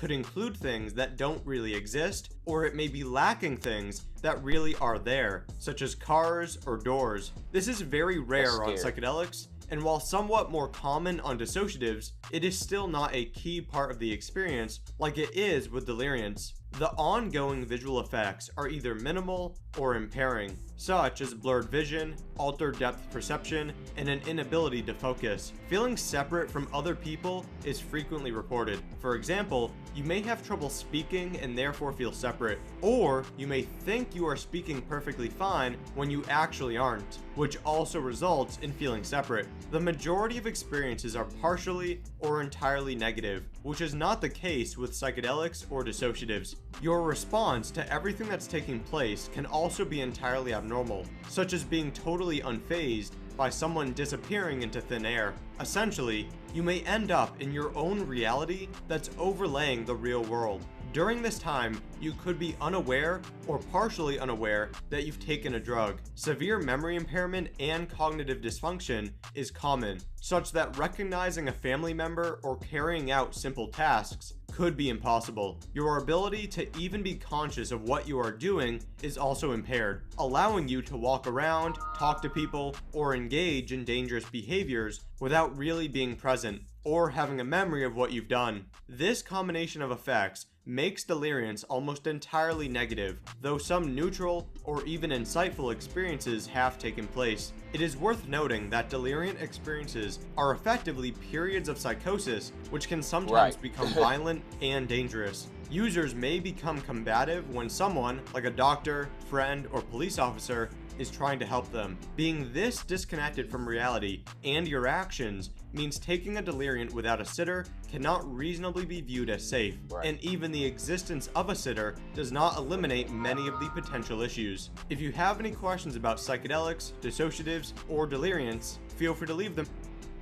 could include things that don't really exist, or it may be lacking things that really are there, such as cars or doors. This is very rare on psychedelics, and while somewhat more common on dissociatives, it is still not a key part of the experience like it is with deliriants. The ongoing visual effects are either minimal or impairing, such as blurred vision, altered depth perception, and an inability to focus. Feeling separate from other people is frequently reported. For example, you may have trouble speaking and therefore feel separate, or you may think you are speaking perfectly fine when you actually aren't, which also results in feeling separate. The majority of experiences are partially or entirely negative, which is not the case with psychedelics or dissociatives. Your response to everything that's taking place can also be entirely abnormal, such as being totally unfazed by someone disappearing into thin air. Essentially, you may end up in your own reality that's overlaying the real world. During this time, you could be unaware or partially unaware that you've taken a drug. Severe memory impairment and cognitive dysfunction is common, such that recognizing a family member or carrying out simple tasks could be impossible. Your ability to even be conscious of what you are doing is also impaired, allowing you to walk around, talk to people, or engage in dangerous behaviors without really being present or having a memory of what you've done. This combination of effects makes deliriance almost entirely negative, though some neutral or even insightful experiences have taken place. It is worth noting that deliriant experiences are effectively periods of psychosis, which can sometimes become violent and dangerous. Users may become combative when someone, like a doctor, friend, or police officer, is trying to help them. Being this disconnected from reality and your actions means taking a deliriant without a sitter cannot reasonably be viewed as safe, and even the existence of a sitter does not eliminate many of the potential issues. If you have any questions about psychedelics, dissociatives, or deliriants, feel free to leave them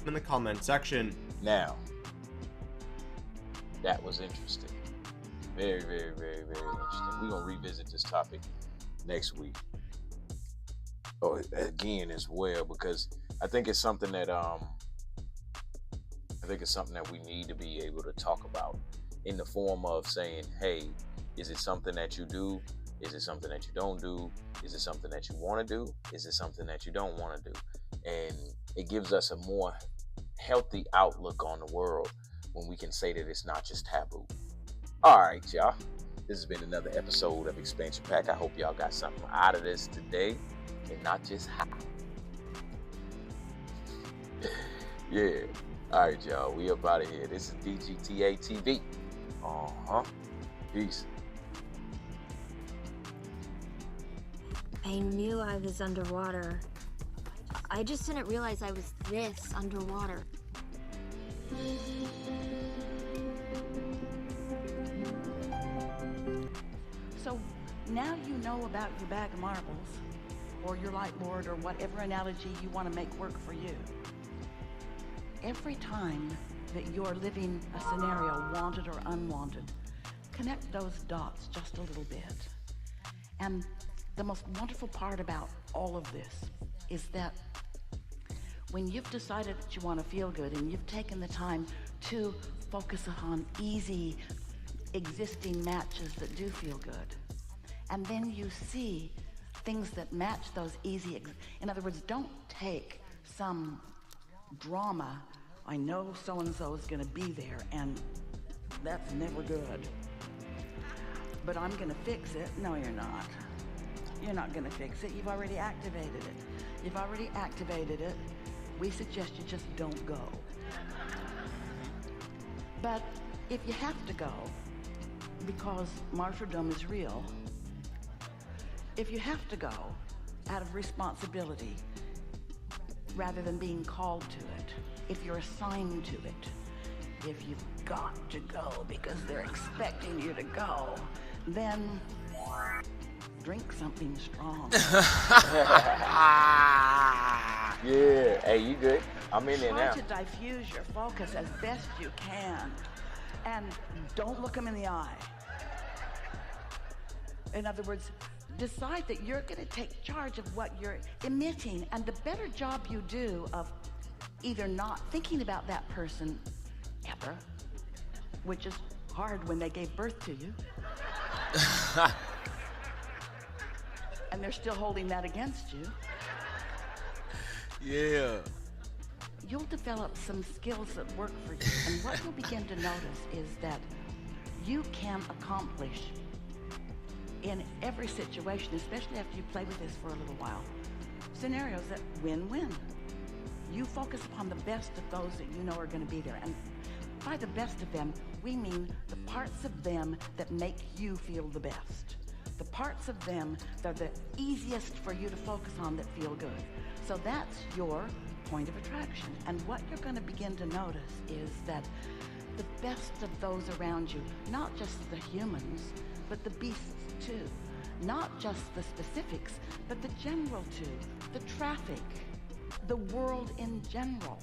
in the comment section. Now, that was interesting. Very, very, very, very interesting. We're going to revisit this topic next week. Again as well, because I think it's something that we need to be able to talk about in the form of saying, hey, is it something that you do? Is it something that you don't do? Is it something that you want to do? Is it something that you don't want to do? And it gives us a more healthy outlook on the world when we can say that it's not just taboo. All right, y'all. This has been another episode of Expansion Pack. I hope y'all got something out of this today. And not just high. Yeah. All right, y'all. We up out of here. This is DGTA TV. Peace. I knew I was underwater. I just didn't realize I was this underwater. So now you know about your bag of marbles, or your light board, or whatever analogy you want to make work for you. Every time that you're living a scenario, wanted or unwanted, connect those dots just a little bit. And the most wonderful part about all of this is that when you've decided that you want to feel good and you've taken the time to focus on easy existing matches that do feel good, and then you see things that match those in other words, don't take some drama. I know so-and-so is going to be there, and that's never good, but I'm going to fix it. No, you're not. You're not going to fix it. You've already activated it. We suggest you just don't go. But if you have to go, because martyrdom is real, if you have to go out of responsibility rather than being called to it, if you're assigned to it, if you've got to go because they're expecting you to go, then drink something strong. Yeah, hey, you good? I'm in there now. Try to diffuse your focus as best you can, and don't look them in the eye. In other words, decide that you're going to take charge of what you're emitting, and the better job you do of either not thinking about that person ever, which is hard when they gave birth to you. And they're still holding that against you. Yeah. You'll develop some skills that work for you. And what you'll begin to notice is that you can accomplish in every situation, especially after you play with this for a little while, scenarios that win-win. You focus upon the best of those that you know are going to be there. And by the best of them, we mean the parts of them that make you feel the best. The parts of them that are the easiest for you to focus on that feel good. So that's your point of attraction. And what you're going to begin to notice is that the best of those around you, not just the humans, but the beasts too. Not just the specifics, but the general too. The traffic, the world in general.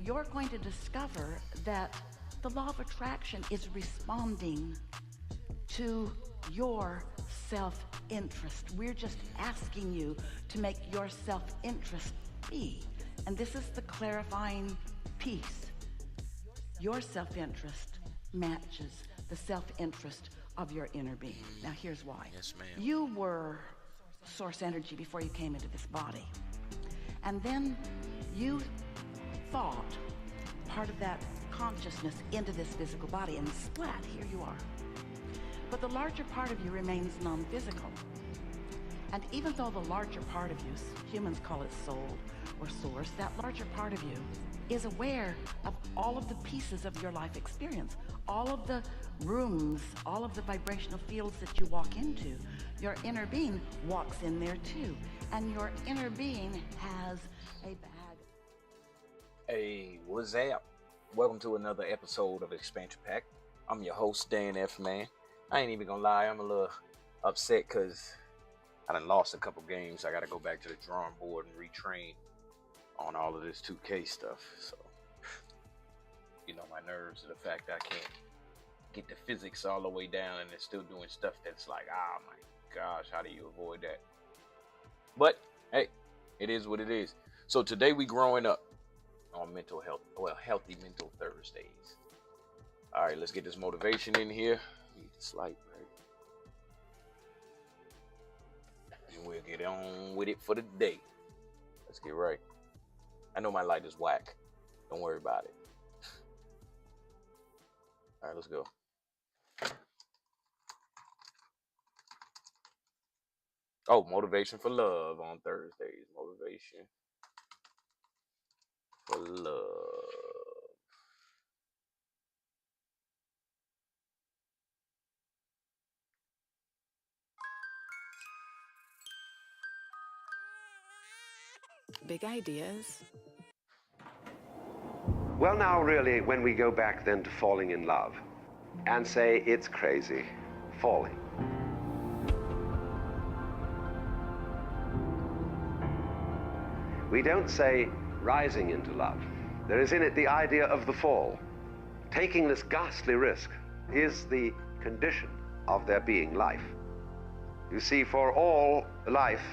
You're going to discover that the law of attraction is responding to your self-interest. We're just asking you to make your self-interest be. And this is the clarifying piece. Your self-interest matches the self-interest of your inner being. Now here's why. Yes, ma'am. You were source energy before you came into this body. And then you thought part of that consciousness into this physical body, and splat, here you are. But the larger part of you remains non-physical. And even though the larger part of you, humans call it soul or source, that larger part of you is aware of all of the pieces of your life experience, all of the rooms, all of the vibrational fields that you walk into. Your inner being walks in there too. And your inner being has a bag. Hey, what's up? Welcome to another episode of Expansion Pack. I'm your host, Dan F. Man. I ain't even gonna lie, I'm a little upset because I done lost a couple games. I gotta go back to the drawing board and retrain on all of this 2K stuff. So, you know, my nerves are the fact that I can't get the physics all the way down and it's still doing stuff that's like, oh my gosh, how do you avoid that? But hey, it is what it is. So today we growing up on mental health, well, healthy mental Thursdays. All right, let's get this motivation in here. Need this light, right? And we'll get on with it for the day. Let's get right. I know my light is whack. Don't worry about it. All right, let's go. Oh, motivation for love on Thursdays. Motivation for love. Big ideas. Well, now, really, when we go back then to falling in love and say it's crazy, falling. We don't say rising into love. There is in it the idea of the fall. Taking this ghastly risk is the condition of there being life. You see, for all life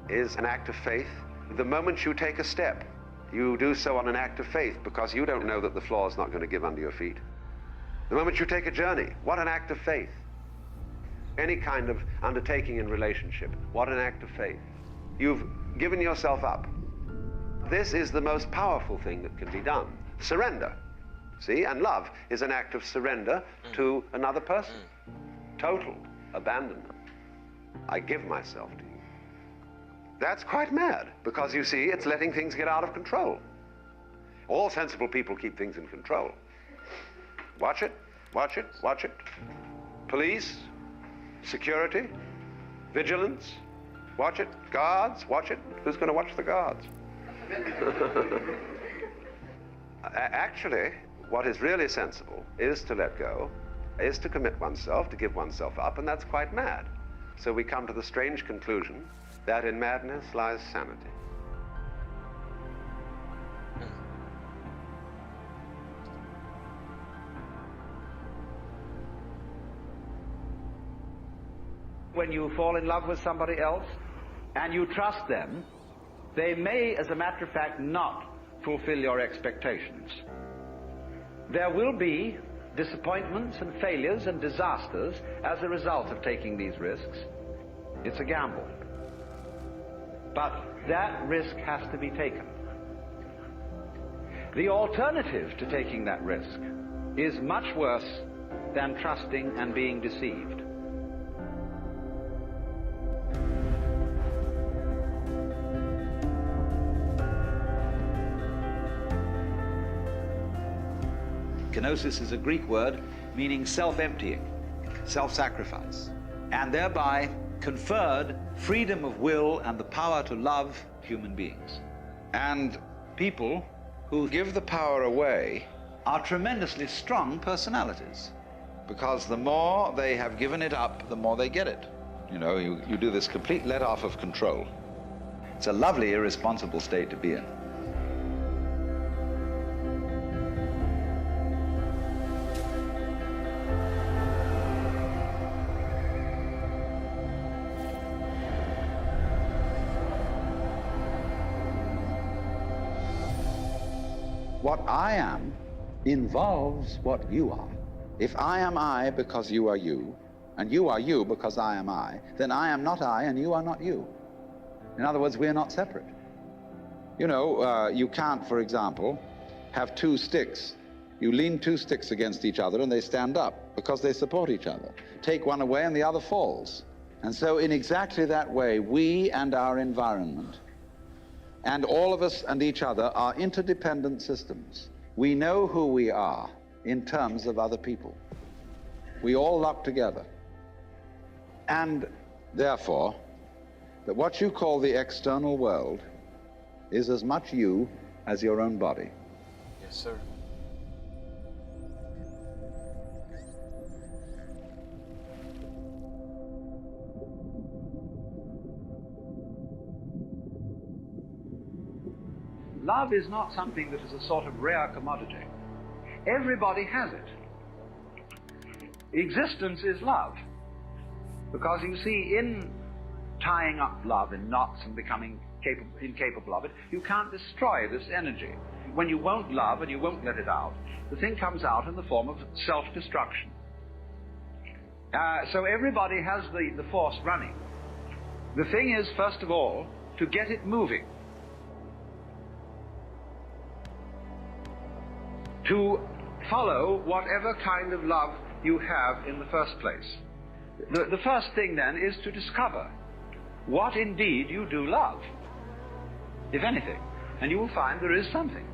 is an act of faith. The moment you take a step, you do so on an act of faith because you don't know that the floor is not going to give under your feet. The moment you take a journey, what an act of faith. Any kind of undertaking in relationship, what an act of faith. You've given yourself up. This is the most powerful thing that can be done. Surrender. See, and love is an act of surrender to another person. Total abandonment. I give myself to you. That's quite mad, because you see, it's letting things get out of control. All sensible people keep things in control. Watch it, watch it, watch it. Police, security, vigilance, watch it. Guards, watch it. Who's going to watch the guards? Actually, what is really sensible is to let go, is to commit oneself, to give oneself up, and that's quite mad. So we come to the strange conclusion that in madness lies sanity. When you fall in love with somebody else and you trust them, they may, as a matter of fact, not fulfill your expectations. There will be disappointments and failures and disasters as a result of taking these risks, it's a gamble. But that risk has to be taken. The alternative to taking that risk is much worse than trusting and being deceived. Kenosis is a Greek word meaning self-emptying, self-sacrifice, and thereby conferred freedom of will and the power to love human beings. And people who give the power away are tremendously strong personalities, because the more they have given it up, the more they get it. You know, you do this complete let-off of control. It's a lovely, irresponsible state to be in. What I am involves what you are. If I am I because you are you, and you are you because I am I, then I am not I and you are not you. In other words, we are not separate. You know, you can't, for example, have two sticks. You lean two sticks against each other and they stand up because they support each other. Take one away and the other falls. And so in exactly that way, we and our environment and all of us and each other are interdependent systems. We know who we are in terms of other people. We all lock together. And therefore, that what you call the external world is as much you as your own body. Yes, sir. Love is not something that is a sort of rare commodity. Everybody has it. Existence is love. Because you see, in tying up love in knots and becoming incapable of it, you can't destroy this energy. When you won't love and you won't let it out, the thing comes out in the form of self-destruction. So everybody has the force running. The thing is, first of all, to get it moving. To follow whatever kind of love you have in the first place. The first thing then is to discover what indeed you do love, if anything, and you will find there is something.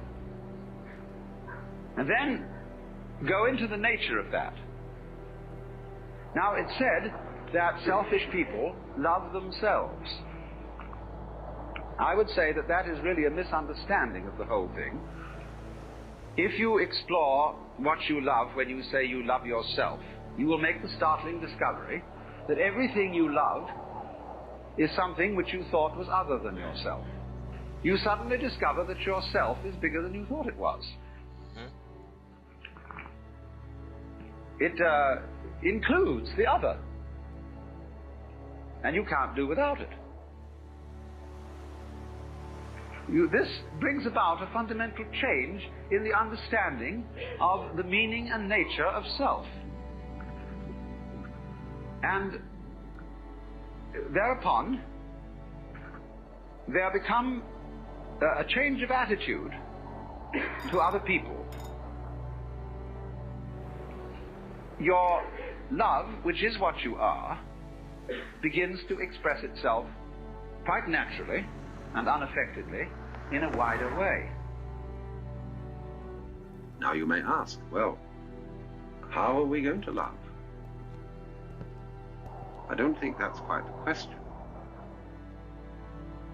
And then go into the nature of that. Now, it's said that selfish people love themselves. I would say that that is really a misunderstanding of the whole thing. If you explore what you love when you say you love yourself, you will make the startling discovery that everything you love is something which you thought was other than yourself. You suddenly discover that yourself is bigger than you thought it was. It includes the other, and you can't do without it. This brings about a fundamental change in the understanding of the meaning and nature of self. And thereupon, there become a change of attitude to other people. Your love, which is what you are, begins to express itself quite naturally and unaffectedly in a wider way. Now you may ask, well, how are we going to love? I don't think that's quite the question.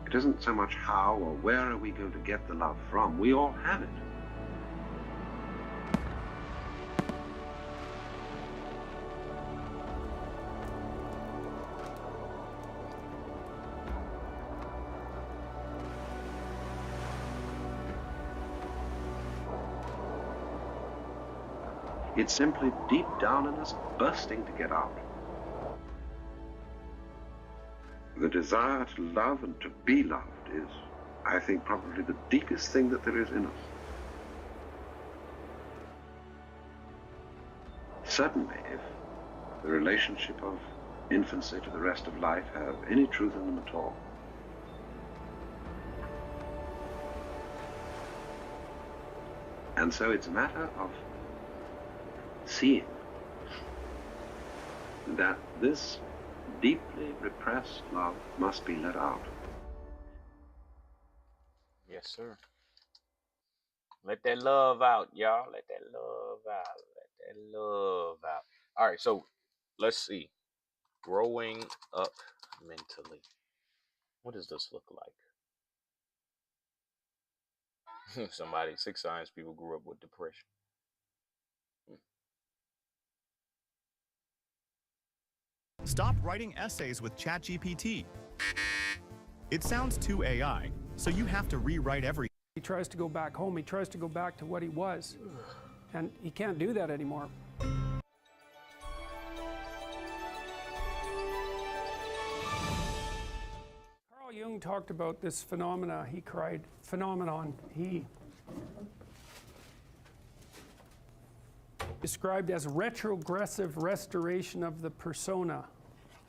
It isn't so much how or where are we going to get the love from. We all have it. It's simply deep down in us, bursting to get out. The desire to love and to be loved is, I think, probably the deepest thing that there is in us. Certainly, if the relationship of infancy to the rest of life have any truth in them at all. And so it's a matter of seeing that this deeply repressed love must be let out. Yes, sir. Let that love out, y'all. Let that love out. Let that love out. All right, so let's see. Growing up mentally. What does this look like? Somebody, 6 signs people grew up with depression. Stop writing essays with ChatGPT. It sounds too AI, so you have to rewrite everything. He tries to go back home. He tries to go back to what he was. And he can't do that anymore. Carl Jung talked about this phenomenon. He described as retrogressive restoration of the persona.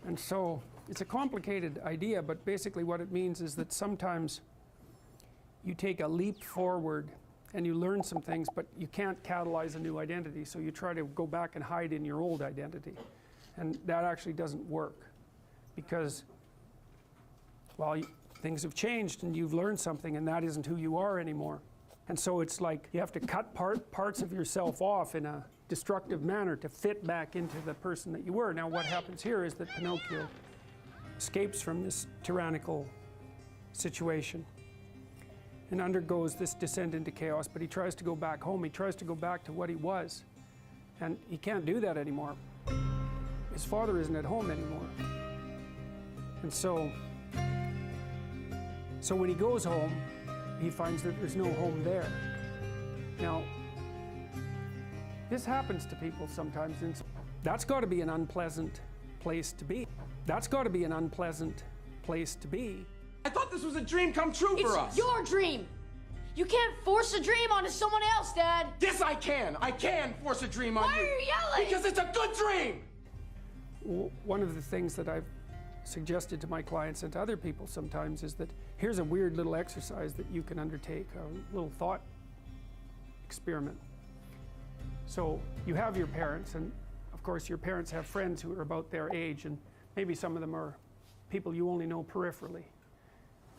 And so it's a complicated idea, but basically what it means is that sometimes you take a leap forward and you learn some things, but you can't catalyze a new identity, so you try to go back and hide in your old identity. And that actually doesn't work because, well, things have changed and you've learned something and that isn't who you are anymore. And so it's like you have to cut parts of yourself off in a destructive manner to fit back into the person that you were. Now what happens here is that Pinocchio escapes from this tyrannical situation and undergoes this descent into chaos, but he tries to go back home. He tries to go back to what he was, and he can't do that anymore. His father isn't at home anymore. And so when he goes home, he finds that there's no home there. Now, this happens to people sometimes, and that's got to be an unpleasant place to be. That's got to be an unpleasant place to be. I thought this was a dream come true for us. It's your dream. You can't force a dream onto someone else, Dad. Yes, I can. I can force a dream on you. Why are you yelling? Because it's a good dream. One of the things that I've suggested to my clients and to other people sometimes is that here's a weird little exercise that you can undertake, a little thought experiment. So you have your parents, and of course your parents have friends who are about their age, and maybe some of them are people you only know peripherally.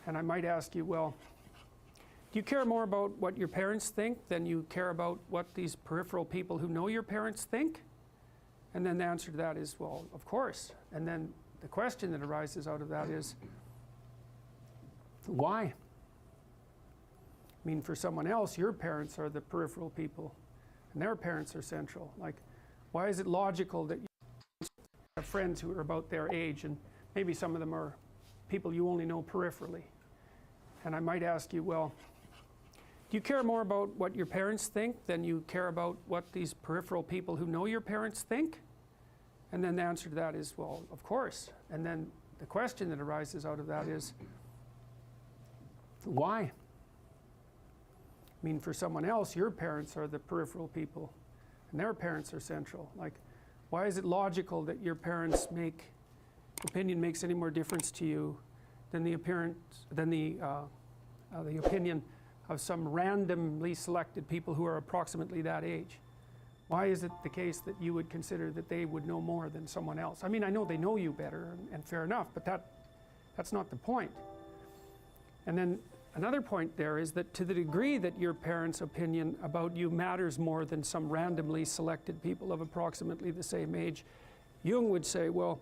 And I might ask you, well, do you care more about what your parents think than you care about what these peripheral people who know your parents think? And then the answer to that is, well, of course. And then the question that arises out of that is, why? I mean, for someone else, your parents are the peripheral people, and their parents are central. Like, why is it logical that you have friends who are about their age, and maybe some of them are people you only know peripherally? And I might ask you, well, do you care more about what your parents think than you care about what these peripheral people who know your parents think? And then the answer to that is, well, of course. And then the question that arises out of that is, why? I mean, for someone else, your parents are the peripheral people, and their parents are central. Like, why is it logical that your parents' opinion makes any more difference to you than the opinion of some randomly selected people who are approximately that age? Why is it the case that you would consider that they would know more than someone else? I mean, I know they know you better, and fair enough, but that's not the point. And then another point there is that to the degree that your parents' opinion about you matters more than some randomly selected people of approximately the same age, Jung would say, well,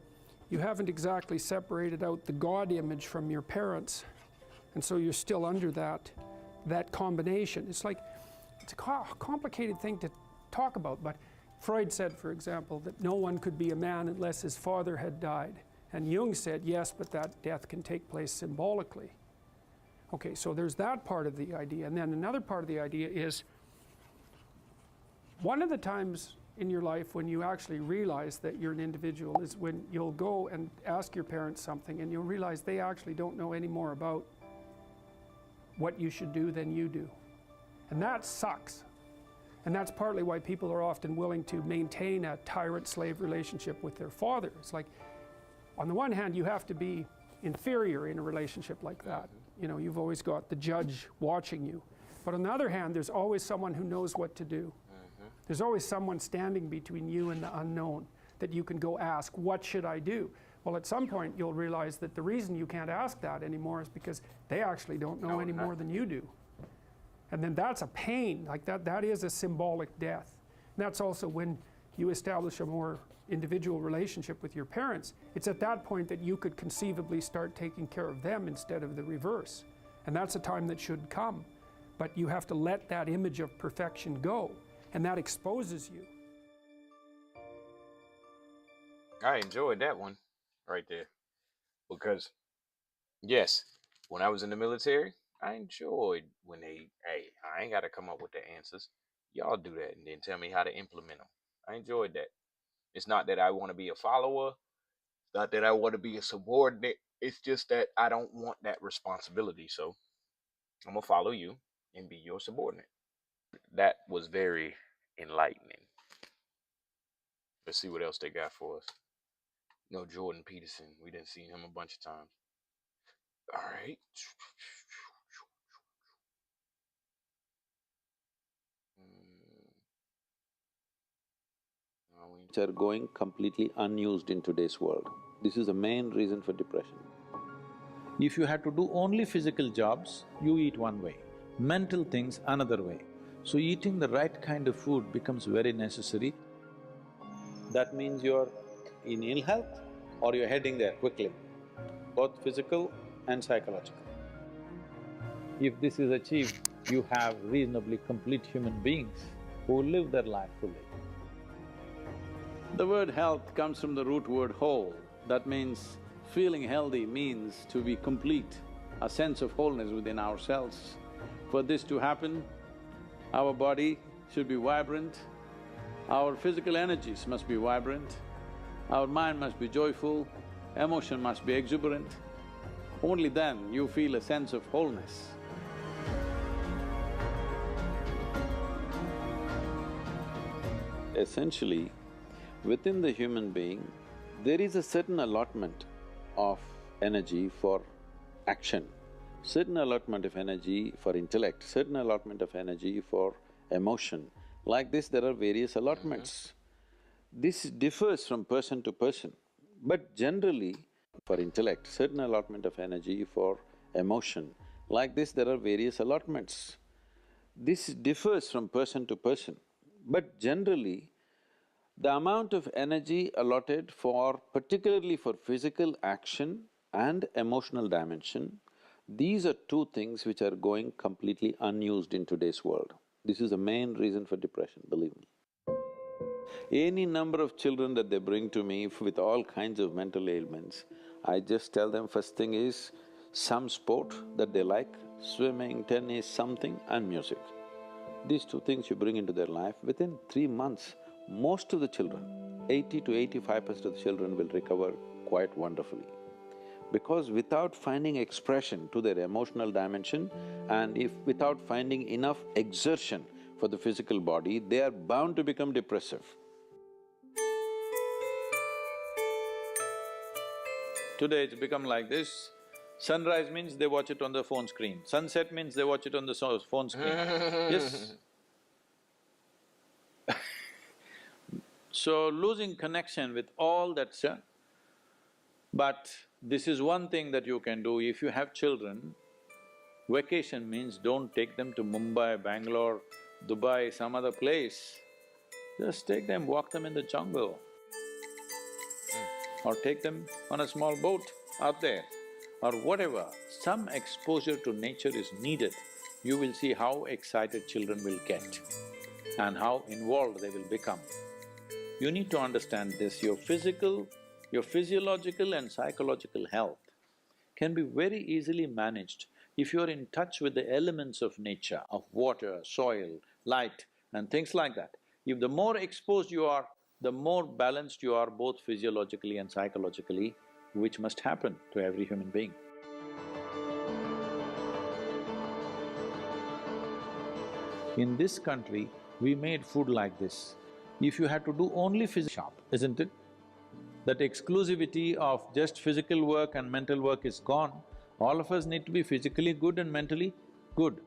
you haven't exactly separated out the God image from your parents, and so you're still under that combination. It's like, it's a complicated thing to talk about, but Freud said, for example, that no one could be a man unless his father had died. And Jung said, yes, but that death can take place symbolically. Okay, so there's that part of the idea. And then another part of the idea is, one of the times in your life when you actually realize that you're an individual is when you'll go and ask your parents something and you'll realize they actually don't know any more about what you should do than you do. And that sucks. And that's partly why people are often willing to maintain a tyrant-slave relationship with their father. It's like, on the one hand, you have to be inferior in a relationship like that. You know, you've always got the judge watching you. But on the other hand, there's always someone who knows what to do. There's always someone standing between you and the unknown that you can go ask, what should I do? Well, at some point, you'll realize that the reason you can't ask that anymore is because they actually don't know any more than you do. And then that's a pain, like that is a symbolic death. And that's also when you establish a more individual relationship with your parents. It's at that point that you could conceivably start taking care of them instead of the reverse. And that's a time that should come. But you have to let that image of perfection go, and that exposes you. I enjoyed that one right there. Because, yes, when I was in the military, I enjoyed when they, hey, I ain't got to come up with the answers. Y'all do that and then tell me how to implement them. I enjoyed that. It's not that I want to be a follower. It's not that I want to be a subordinate. It's just that I don't want that responsibility. So I'm going to follow you and be your subordinate. That was very enlightening. Let's see what else they got for us. No, Jordan Peterson. We didn't see him a bunch of times. All right. Which are going completely unused in today's world. This is the main reason for depression. If you have to do only physical jobs, you eat one way, mental things another way. So eating the right kind of food becomes very necessary. That means you're in ill health or you're heading there quickly, both physical and psychological. If this is achieved, you have reasonably complete human beings who live their life fully. The word health comes from the root word whole. That means feeling healthy means to be complete, a sense of wholeness within ourselves. For this to happen, our body should be vibrant, our physical energies must be vibrant, our mind must be joyful, emotion must be exuberant. Only then you feel a sense of wholeness. Essentially, within the human being, there is a certain allotment of energy for action, certain allotment of energy for intellect, certain allotment of energy for emotion. Like this, there are various allotments. This differs from person to person, but generally, for intellect, certain allotment of energy for emotion. Like this, there are various allotments. This differs from person to person, but generally, the amount of energy allotted for… particularly for physical action and emotional dimension, these are two things which are going completely unused in today's world. This is the main reason for depression, believe me. Any number of children that they bring to me with all kinds of mental ailments, I just tell them first thing is some sport that they like, swimming, tennis, something, and music. These two things you bring into their life, within 3 months, most of the children, 80 to 85% of the children will recover quite wonderfully. Because without finding expression to their emotional dimension and if without finding enough exertion for the physical body, they are bound to become depressive. Today it's become like this. Sunrise means they watch it on the phone screen, sunset means they watch it on the phone screen. Yes. So losing connection with all that stuff. But this is one thing that you can do. If you have children, vacation means don't take them to Mumbai, Bangalore, Dubai, some other place. Just take them, walk them in the jungle. Or take them on a small boat out there, or whatever. Some exposure to nature is needed. You will see how excited children will get and how involved they will become. You need to understand this, your physiological and psychological health can be very easily managed if you're in touch with the elements of nature, of water, soil, light and things like that. If the more exposed you are, the more balanced you are both physiologically and psychologically, which must happen to every human being. In this country, We made food like this. If you had to do only physical shop, isn't it? That exclusivity of just physical work and mental work is gone. All of us need to be physically good and mentally good.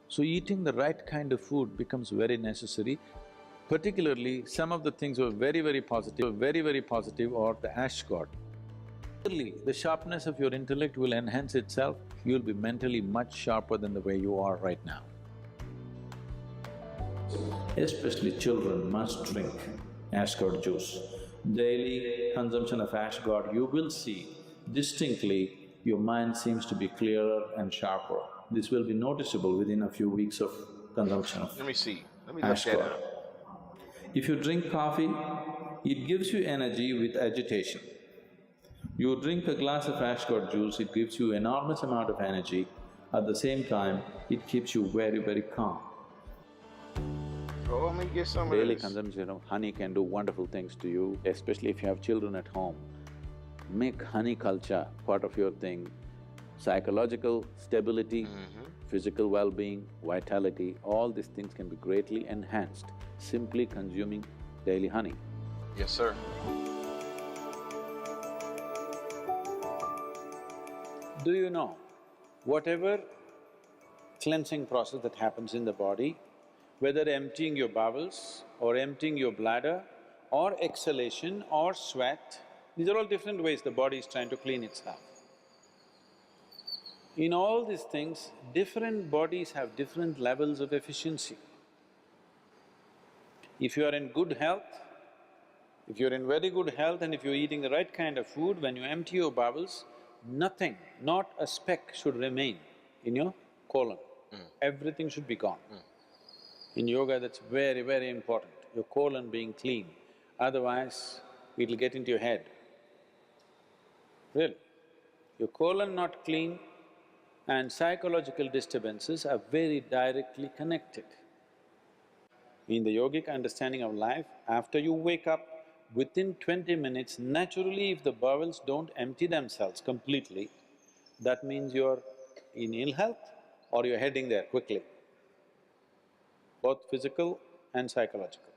So eating the right kind of food becomes very necessary. Particularly, some of the things were very positive or the ash god. Clearly, the sharpness of your intellect will enhance itself, you'll be mentally much sharper than the way you are right now. Especially children must drink ash god juice. Daily consumption of ash god, you will see distinctly your mind seems to be clearer and sharper. This will be noticeable within a few weeks of consumption of Let me see. Let me ash look that god. up. If you drink coffee, it gives you energy with agitation. You drink a glass of ash god juice, it gives you enormous amount of energy. At the same time, it keeps you very calm. Oh, let me get some of Daily this. consumption of honey can do wonderful things to you, especially if you have children at home. Make honey culture part of your thing. Psychological stability, physical well-being, vitality, all these things can be greatly enhanced simply consuming daily honey. Yes, sir. Do you know, whatever cleansing process that happens in the body, whether emptying your bowels or emptying your bladder or exhalation or sweat, these are all different ways the body is trying to clean itself. In all these things, different bodies have different levels of efficiency. If you are in good health, if you're in very good health and if you're eating the right kind of food, when you empty your bowels, nothing, not a speck should remain in your colon. Everything should be gone. In yoga, that's very important, your colon being clean, otherwise it'll get into your head. Really, your colon not clean and psychological disturbances are very directly connected. In the yogic understanding of life, after you wake up, within 20 minutes, naturally if the bowels don't empty themselves completely, that means you're in ill health or you're heading there quickly, both physical and psychological.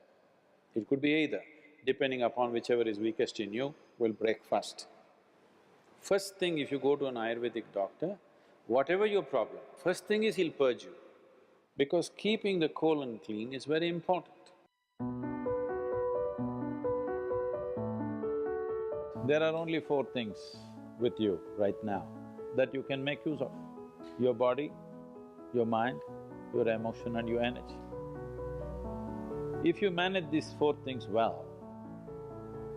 It could be either, depending upon whichever is weakest in you, will break first. First thing, if you go to an Ayurvedic doctor, whatever your problem, first thing is he'll purge you, because keeping the colon clean is very important. There are only four things with you right now that you can make use of: your body, your mind, your emotion and your energy. If you manage these four things well,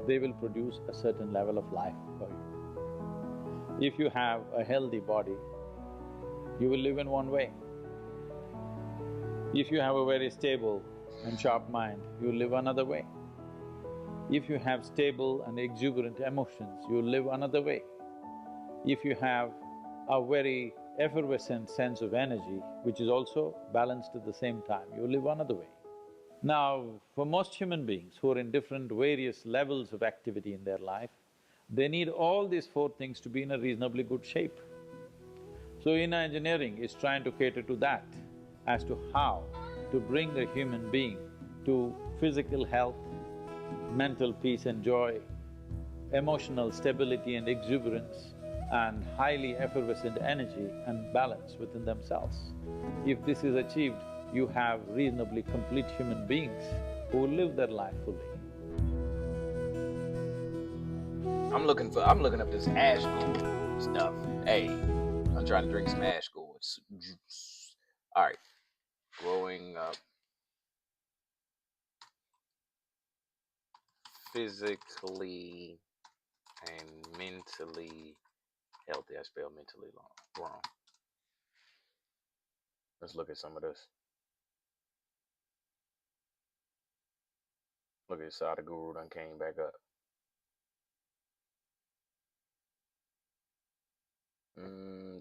they will produce a certain level of life for you. If you have a healthy body, you will live in one way. If you have a very stable and sharp mind, you will live another way. If you have stable and exuberant emotions, you will live another way. If you have a very effervescent sense of energy, which is also balanced at the same time, you will live another way. Now, for most human beings who are in different various levels of activity in their life, they need all these four things to be in a reasonably good shape. So inner engineering is trying to cater to that, as to how to bring a human being to physical health, mental peace and joy, emotional stability and exuberance, and highly effervescent energy and balance within themselves. If this is achieved, you have reasonably complete human beings who will live their life fully. I'm looking up this ash ghoul stuff. Hey, I'm trying to drink some ash ghoul. All right, growing up physically and mentally healthy. I spelled mentally wrong. Let's look at some of this. Look at Sadhguru done came back up.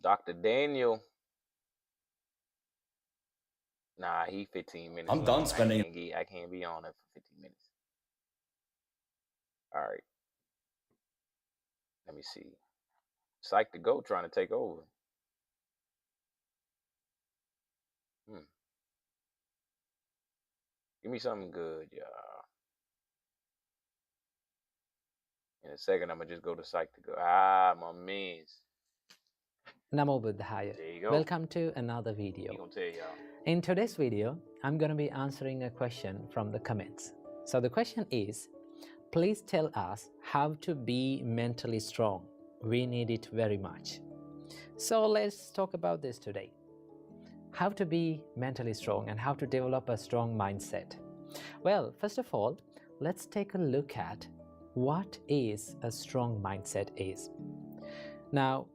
Dr. Daniel. Nah, he 15 minutes. I'm done spending. I can't be on it for 15 minutes. All right. Let me see. Psych to go trying to take over. Give me something good, y'all. In a second, I'm gonna just go to Psych2Go. My mans. Namo Buddhaya. There you go. Welcome to another video. He gonna tell y'all. In today's video, I'm going to be answering a question from the comments. So the question is, please tell us how to be mentally strong. We need it very much. So let's talk about this today. How to be mentally strong and how to develop a strong mindset. Well, first of all, let's take a look at what is a strong mindset is. Now,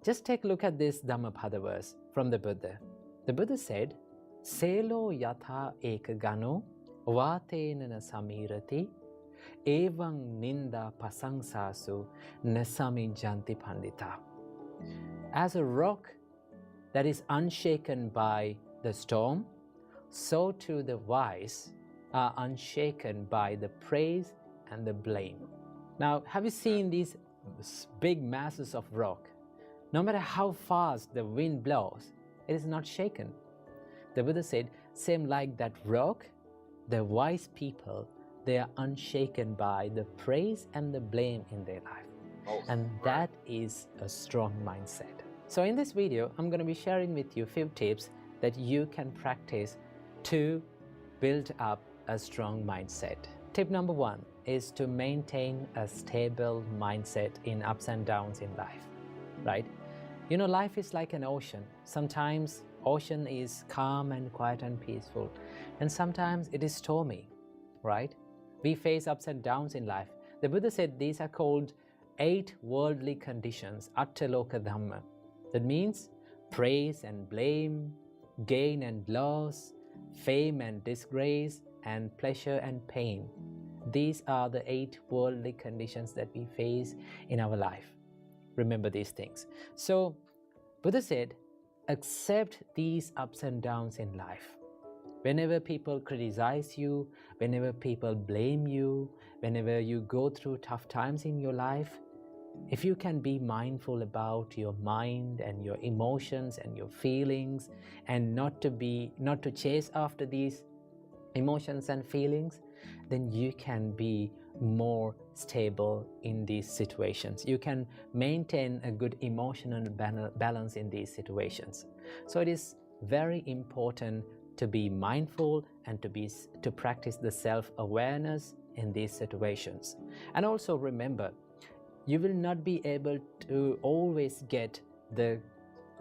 just take a look at this Dhammapada verse from the Buddha. The Buddha said, Selo yatha ekagano vatenana samirati evang ninda pasangsasu nasami janti pandita. As a rock that is unshaken by the storm, so too the wise are unshaken by the praise and the blame. Now, have you seen these big masses of rock? No matter how fast the wind blows, it is not shaken. The Buddha said, same like that rock, the wise people, they are unshaken by the praise and the blame in their life. And that is a strong mindset. So in this video, I'm going to be sharing with you a few tips that you can practice to build up a strong mindset. Tip number 1 is to maintain a stable mindset in ups and downs in life, right? You know, life is like an ocean. Sometimes ocean is calm and quiet and peaceful, and sometimes it is stormy, right? We face ups and downs in life. The Buddha said these are called 8 worldly conditions, attaloka dhamma. That means praise and blame, gain and loss, fame and disgrace, and pleasure and pain. These are the 8 worldly conditions that we face in our life. Remember these things. So Buddha said, accept these ups and downs in life. Whenever people criticize you, whenever people blame you, whenever you go through tough times in your life, if you can be mindful about your mind and your emotions and your feelings, and not to chase after these emotions and feelings, then you can be more stable in these situations. You can maintain a good emotional balance in these situations. So it is very important to be mindful and to practice the self-awareness in these situations. And also remember, you will not be able to always get the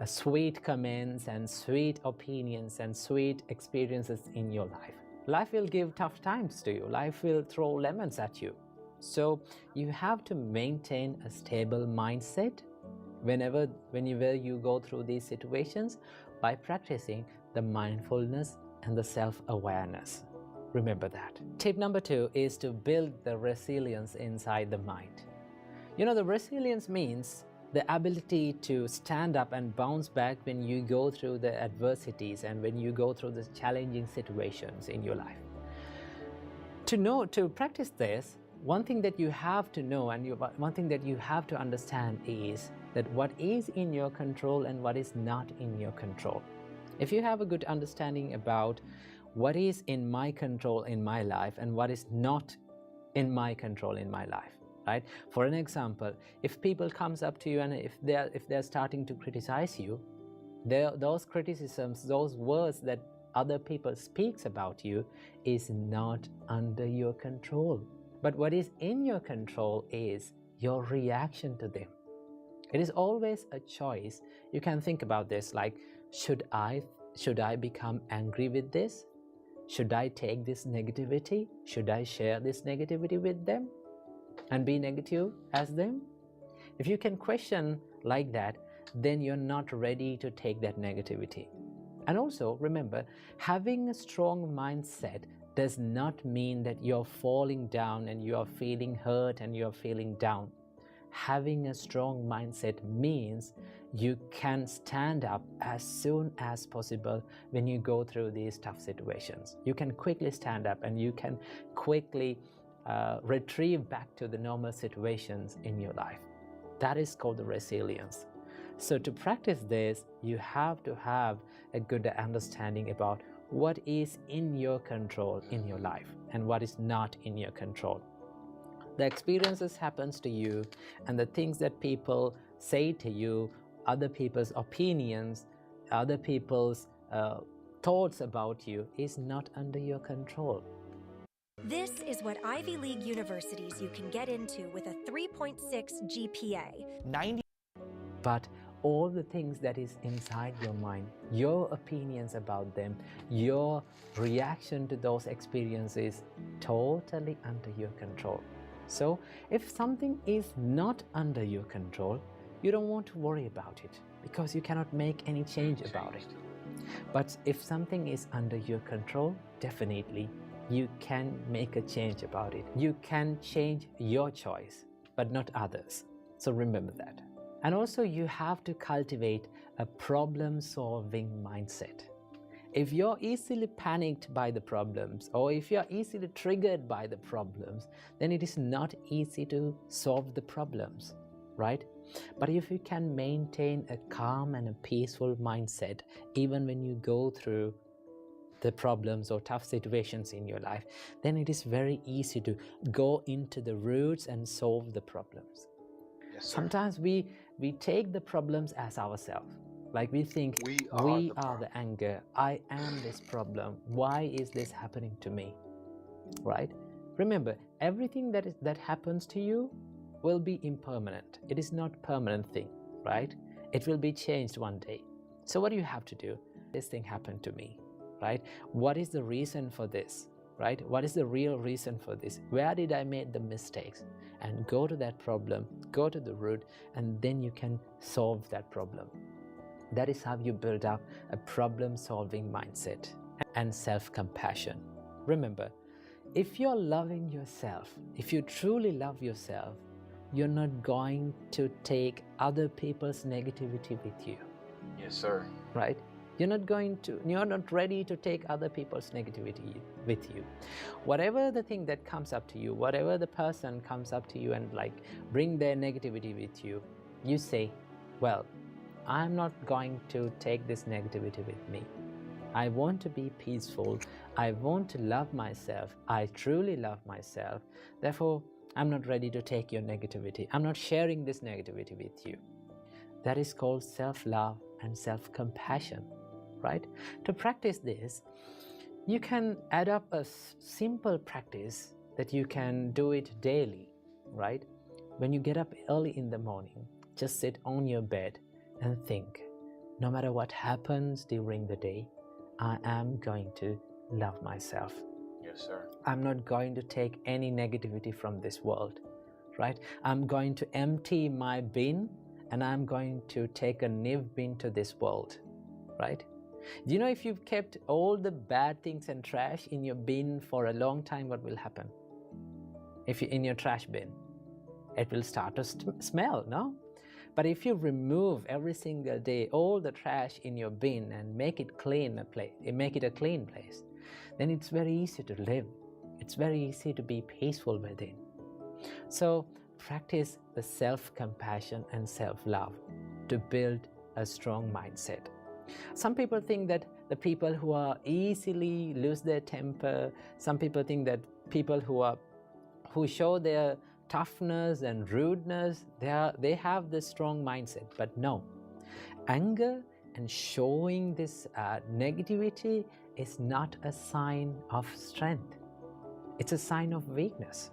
sweet comments and sweet opinions and sweet experiences in your life. Life will give tough times to you. Life will throw lemons at you. So you have to maintain a stable mindset whenever you go through these situations by practicing the mindfulness and the self-awareness. Remember that. Tip number 2 is to build the resilience inside the mind. You know, the resilience means the ability to stand up and bounce back when you go through the adversities and when you go through the challenging situations in your life. To practice this, one thing that you have to know and one thing that you have to understand is that what is in your control and what is not in your control. If you have a good understanding about what is in my control in my life and what is not in my control in my life, right? For an example, if people comes up to you and if they're starting to criticize you, those criticisms, those words that other people speaks about you is not under your control. But what is in your control is your reaction to them. It is always a choice. You can think about this like, should I become angry with this? Should I take this negativity? Should I share this negativity with them and be negative as them? If you can question like that, then you're not ready to take that negativity. And also remember, having a strong mindset does not mean that you're falling down and you're feeling hurt and you're feeling down. Having a strong mindset means you can stand up as soon as possible when you go through these tough situations. You can quickly stand up and you can quickly retrieve back to the normal situations in your life. That is called the resilience. So to practice this, you have to have a good understanding about what is in your control in your life and what is not in your control. The experiences happens to you, and the things that people say to you, other people's opinions, other people's thoughts about you is not under your control. This is what Ivy League universities you can get into with a 3.6 GPA. But all the things that is inside your mind, your opinions about them, your reaction to those experiences, totally under your control. So if something is not under your control, you don't want to worry about it because you cannot make any change about it. But if something is under your control, definitely you can make a change about it. You can change your choice, but not others. So remember that. And also you have to cultivate a problem-solving mindset. If you're easily panicked by the problems, or if you're easily triggered by the problems, then it is not easy to solve the problems, right? But if you can maintain a calm and a peaceful mindset, even when you go through the problems or tough situations in your life, then it is very easy to go into the roots and solve the problems. Yes, sir. Sometimes we take the problems as ourselves. Like we think, we are the anger, I am this problem, why is this happening to me, right? Remember, everything that happens to you will be impermanent. It is not a permanent thing, right? It will be changed one day. So what do you have to do? This thing happened to me, right? What is the reason for this, right? What is the real reason for this? Where did I make the mistakes? And go to that problem, go to the root, and then you can solve that problem. That is how you build up a problem-solving mindset and self-compassion. Remember, if you're loving yourself, if you truly love yourself, you're not going to take other people's negativity with you. Yes, sir. Right? You're not ready to take other people's negativity with you. Whatever the thing that comes up to you, whatever the person comes up to you and bring their negativity with you, you say, well, I'm not going to take this negativity with me. I want to be peaceful. I want to love myself. I truly love myself. Therefore, I'm not ready to take your negativity. I'm not sharing this negativity with you. That is called self-love and self-compassion, right? To practice this, you can add up a simple practice that you can do it daily, right? When you get up early in the morning, just sit on your bed and think, no matter what happens during the day, I am going to love myself. Yes, sir. I'm not going to take any negativity from this world, right? I'm going to empty my bin and I'm going to take a new bin to this world, right? Do you know if you've kept all the bad things and trash in your bin for a long time, what will happen? If you're in your trash bin, it will start to smell, no? But if you remove every single day all the trash in your bin and make it make it a clean place, then it's very easy to live. It's very easy to be peaceful within. So practice the self-compassion and self-love to build a strong mindset. Some people think that the people who are easily lose their temper, some people think that people who show their toughness and rudeness, they have this strong mindset. But no, anger and showing this negativity is not a sign of strength. It's a sign of weakness,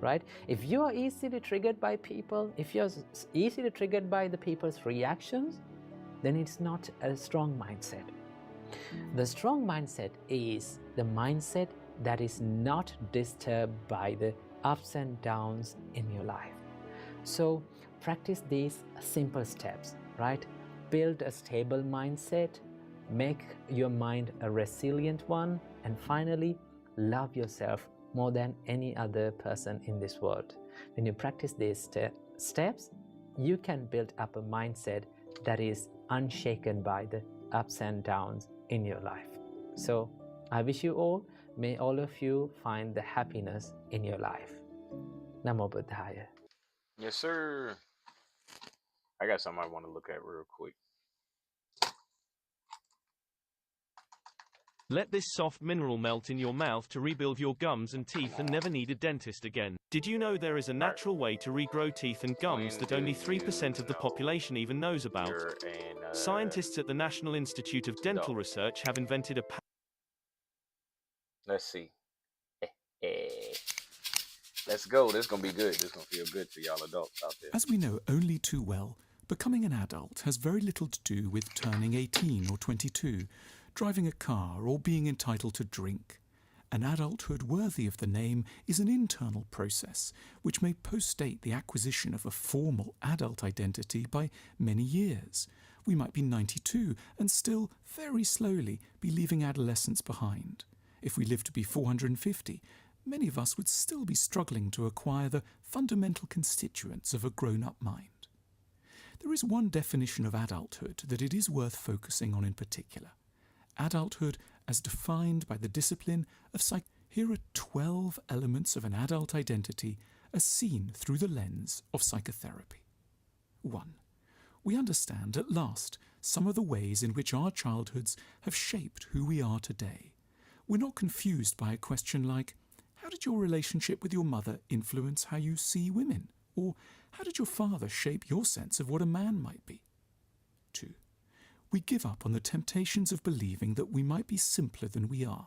right? If you are easily triggered by people, if you're easily triggered by the people's reactions, then it's not a strong mindset. The strong mindset is the mindset that is not disturbed by the ups and downs in your life. So practice these simple steps, right? Build a stable mindset, make your mind a resilient one, and finally, love yourself more than any other person in this world. When you practice these steps, you can build up a mindset that is unshaken by the ups and downs in your life. So I wish you all, may all of you find the happiness in your life. Namo Buddhaya. Yes, sir. I got something I want to look at real quick. Let this soft mineral melt in your mouth to rebuild your gums and teeth and never need a dentist again. Did you know there is a natural way to regrow teeth and gums that only 3% of the population even knows about? Scientists at the National Institute of Dental Research have invented a Let's see. Let's go. This is going to be good. This is going to feel good for y'all adults out there. As we know only too well, becoming an adult has very little to do with turning 18 or 22, driving a car, or being entitled to drink. An adulthood worthy of the name is an internal process which may postdate the acquisition of a formal adult identity by many years. We might be 92 and still very slowly be leaving adolescence behind. If we live to be 450, many of us would still be struggling to acquire the fundamental constituents of a grown-up mind. There is one definition of adulthood that it is worth focusing on in particular. Adulthood as defined by the discipline of psych. Here are 12 elements of an adult identity as seen through the lens of psychotherapy. 1. We understand at last some of the ways in which our childhoods have shaped who we are today. We're not confused by a question like, how did your relationship with your mother influence how you see women? Or how did your father shape your sense of what a man might be? 2. We give up on the temptations of believing that we might be simpler than we are.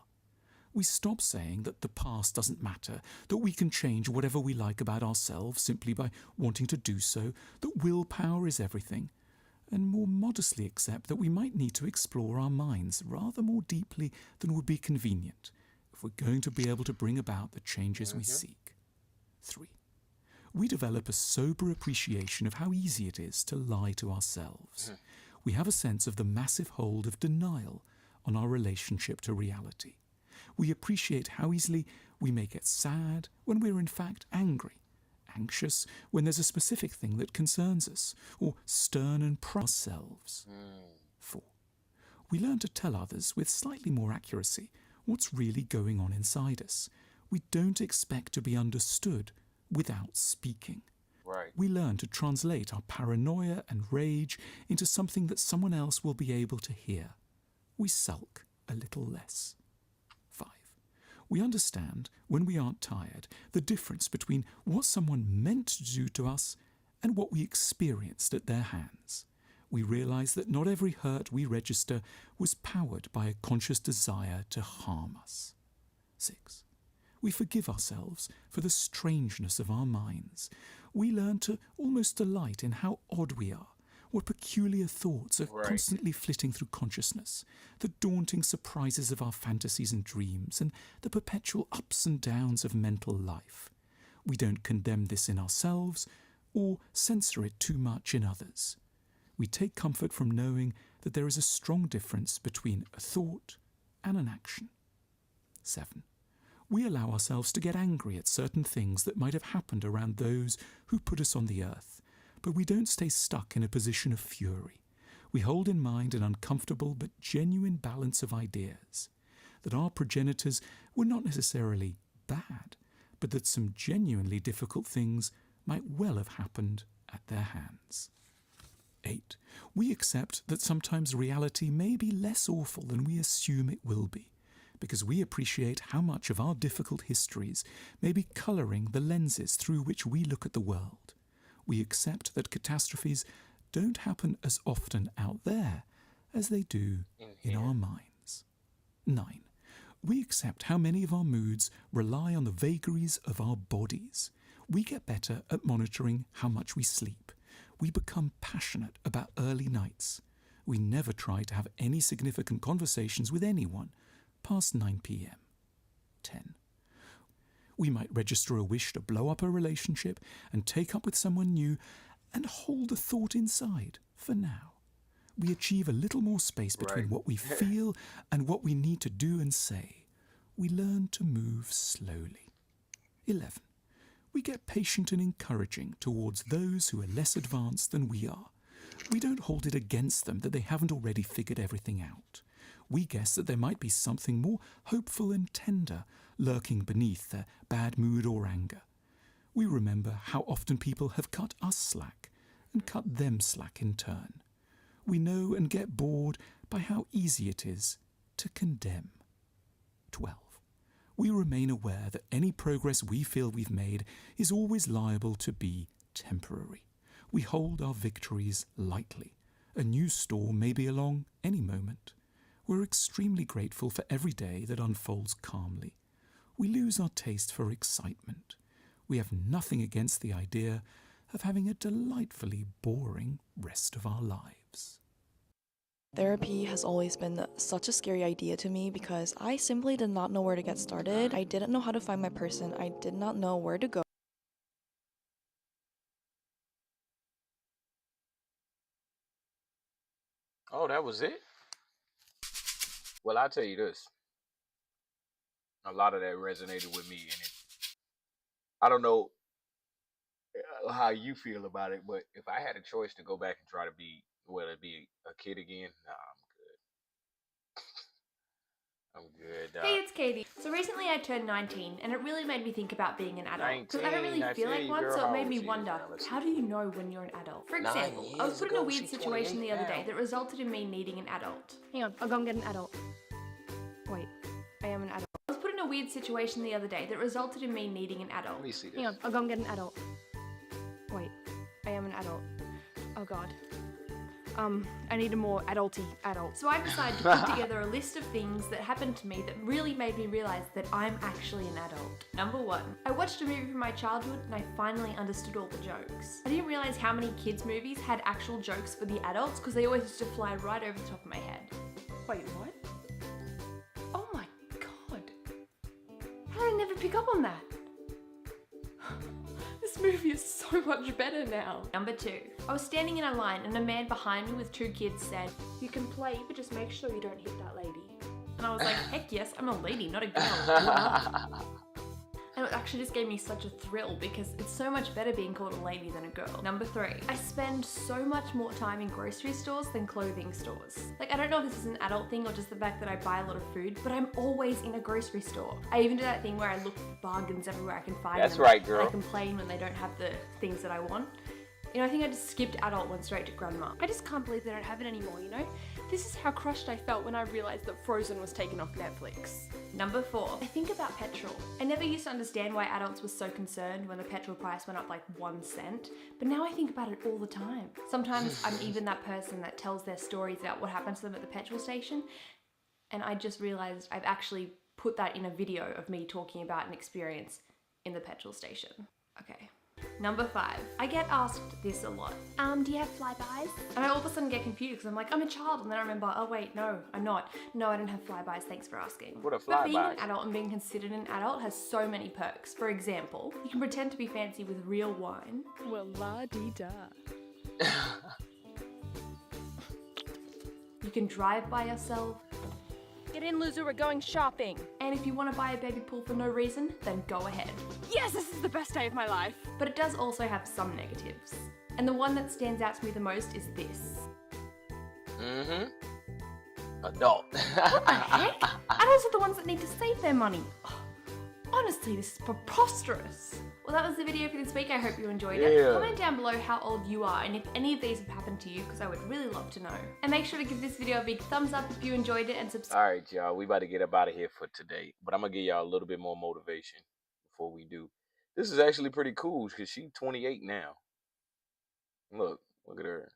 We stop saying that the past doesn't matter, that we can change whatever we like about ourselves simply by wanting to do so, that willpower is everything, and more modestly accept that we might need to explore our minds rather more deeply than would be convenient if we're going to be able to bring about the changes we seek. 3. We develop a sober appreciation of how easy it is to lie to ourselves. We have a sense of the massive hold of denial on our relationship to reality. We appreciate how easily we may get sad when we're in fact angry, anxious when there's a specific thing that concerns us, or stern and proud ourselves. 4. We learn to tell others with slightly more accuracy what's really going on inside us. We don't expect to be understood without speaking. Right. We learn to translate our paranoia and rage into something that someone else will be able to hear. We sulk a little less. 5. We understand, when we aren't tired, the difference between what someone meant to do to us and what we experienced at their hands. We realize that not every hurt we register was powered by a conscious desire to harm us. 6. We forgive ourselves for the strangeness of our minds. We learn to almost delight in how odd we are, what peculiar thoughts are constantly flitting through consciousness, the daunting surprises of our fantasies and dreams, and the perpetual ups and downs of mental life. We don't condemn this in ourselves or censor it too much in others. We take comfort from knowing that there is a strong difference between a thought and an action. 7. We allow ourselves to get angry at certain things that might have happened around those who put us on the earth, but we don't stay stuck in a position of fury. We hold in mind an uncomfortable but genuine balance of ideas, that our progenitors were not necessarily bad, but that some genuinely difficult things might well have happened at their hands. 8. We accept that sometimes reality may be less awful than we assume it will be, because we appreciate how much of our difficult histories may be colouring the lenses through which we look at the world. We accept that catastrophes don't happen as often out there as they do in our minds. 9. We accept how many of our moods rely on the vagaries of our bodies. We get better at monitoring how much we sleep. We become passionate about early nights. We never try to have any significant conversations with anyone past 9 p.m. 10. We might register a wish to blow up a relationship and take up with someone new and hold the thought inside for now. We achieve a little more space between what we feel and what we need to do and say. We learn to move slowly. 11. We get patient and encouraging towards those who are less advanced than we are. We don't hold it against them that they haven't already figured everything out. We guess that there might be something more hopeful and tender lurking beneath their bad mood or anger. We remember how often people have cut us slack and cut them slack in turn. We know and get bored by how easy it is to condemn. 12. We remain aware that any progress we feel we've made is always liable to be temporary. We hold our victories lightly. A new storm may be along any moment. We're extremely grateful for every day that unfolds calmly. We lose our taste for excitement. We have nothing against the idea of having a delightfully boring rest of our lives. Therapy has always been such a scary idea to me because I simply did not know where to get started. I didn't know how to find my person. I did not know where to go. Oh, that was it? Well, I'll tell you this. A lot of that resonated with me, and I don't know how you feel about it, but if I had a choice to go back and try to be, whether it be a kid again, nah, I'm good. Hey, it's Katie. So recently I turned 19, and it really made me think about being an adult. Because I don't really feel like one, so it made me wonder, how do you know when you're an adult? For example, I was put in a weird situation the other day that resulted in me needing an adult. Hang on, I'll go and get an adult. Wait, I am an adult. I was put in a weird situation the other day that resulted in me needing an adult. Let me see this. Hang on, I'll go and get an adult. Wait, I am an adult. Oh god. I need a more adulty adult. So I decided to put together a list of things that happened to me that really made me realize that I'm actually an adult. Number 1, I watched a movie from my childhood and I finally understood all the jokes. I didn't realize how many kids movies had actual jokes for the adults because they always used to fly right over the top of my head. Wait, what? Oh my god. How did I never pick up on that? This movie is so much better now. Number 2, I was standing in a line and a man behind me with 2 kids said, "You can play, but just make sure you don't hit that lady." And I was like, heck yes, I'm a lady, not a girl. And it actually just gave me such a thrill because it's so much better being called a lady than a girl. Number 3, I spend so much more time in grocery stores than clothing stores. Like, I don't know if this is an adult thing or just the fact that I buy a lot of food, but I'm always in a grocery store. I even do that thing where I look for bargains everywhere I can find them. That's right, girl. And I complain when they don't have the things that I want. You know, I think I just skipped adult, went straight to grandma. I just can't believe they don't have it anymore, you know? This is how crushed I felt when I realized that Frozen was taken off Netflix. Number 4, I think about petrol. I never used to understand why adults were so concerned when the petrol price went up like 1 cent, but now I think about it all the time. Sometimes I'm even that person that tells their stories about what happens to them at the petrol station, and I just realized I've actually put that in a video of me talking about an experience in the petrol station. Okay. Number 5, I get asked this a lot. Do you have flybys? And I all of a sudden get confused because I'm like, I'm a child, and then I remember, oh wait, no, I'm not. No, I don't have flybys, thanks for asking. What a But being flyby? an adult and being considered an adult has so many perks. For example, you can pretend to be fancy with real wine. Well, la-dee-da. You can drive by yourself. Get in, loser, we're going shopping. And if you want to buy a baby pool for no reason, then go ahead. Yes, this is the best day of my life. But it does also have some negatives. And the one that stands out to me the most is this. Adult. What the heck? Adults are the ones that need to save their money. Oh, honestly, this is preposterous. Well, that was the video for this week. I hope you enjoyed it. Yeah. Comment down below how old you are and if any of these have happened to you, because I would really love to know. And make sure to give this video a big thumbs up if you enjoyed it and subscribe. All right, y'all. We about to get up out of here for today, but I'm gonna give y'all a little bit more motivation before we do. This is actually pretty cool because she's 28 now. Look at her.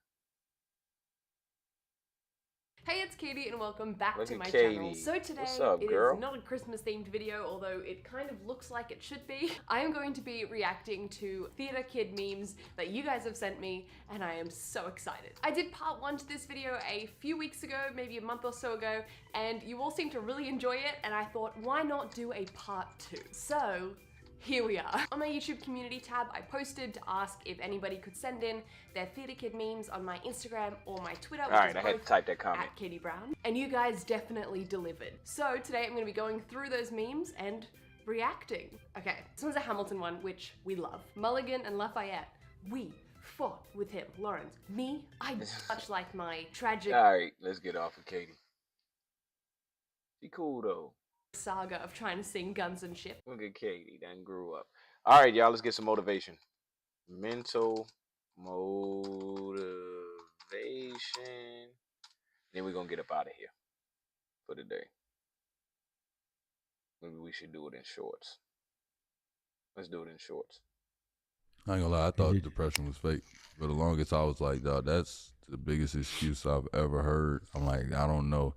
Hey, it's Katie and welcome back Look to at my Katie. channel. So today, What's up, it girl? is not a Christmas themed video, although it kind of looks like it should be. I am going to be reacting to theater kid memes that you guys have sent me, and I am so excited. I did part 1 to this video a few weeks ago, maybe a month or so ago, and you all seem to really enjoy it, and I thought, why not do a part 2? So, here we are. On my YouTube community tab, I posted to ask if anybody could send in their theater kid memes on my Instagram or my Twitter, which Alright, is I had both to type that comment. at Katie Brown. And you guys definitely delivered. So today I'm gonna be going through those memes and reacting. Okay, this one's a Hamilton one, which we love. Mulligan and Lafayette, we fought with him. Lawrence, me, I much like my tragic Alright, let's get off of Katie. She cool though. saga of trying to sing Guns and Ship. Look at Katie, done grew up. All right, y'all, let's get some motivation. Mental motivation. Then we're gonna get up out of here for the day. maybe we should do it in shorts. Let's do it in shorts. I ain't gonna lie, I thought depression was fake. For the longest, I was like, dog, that's the biggest excuse I've ever heard. I'm like, I don't know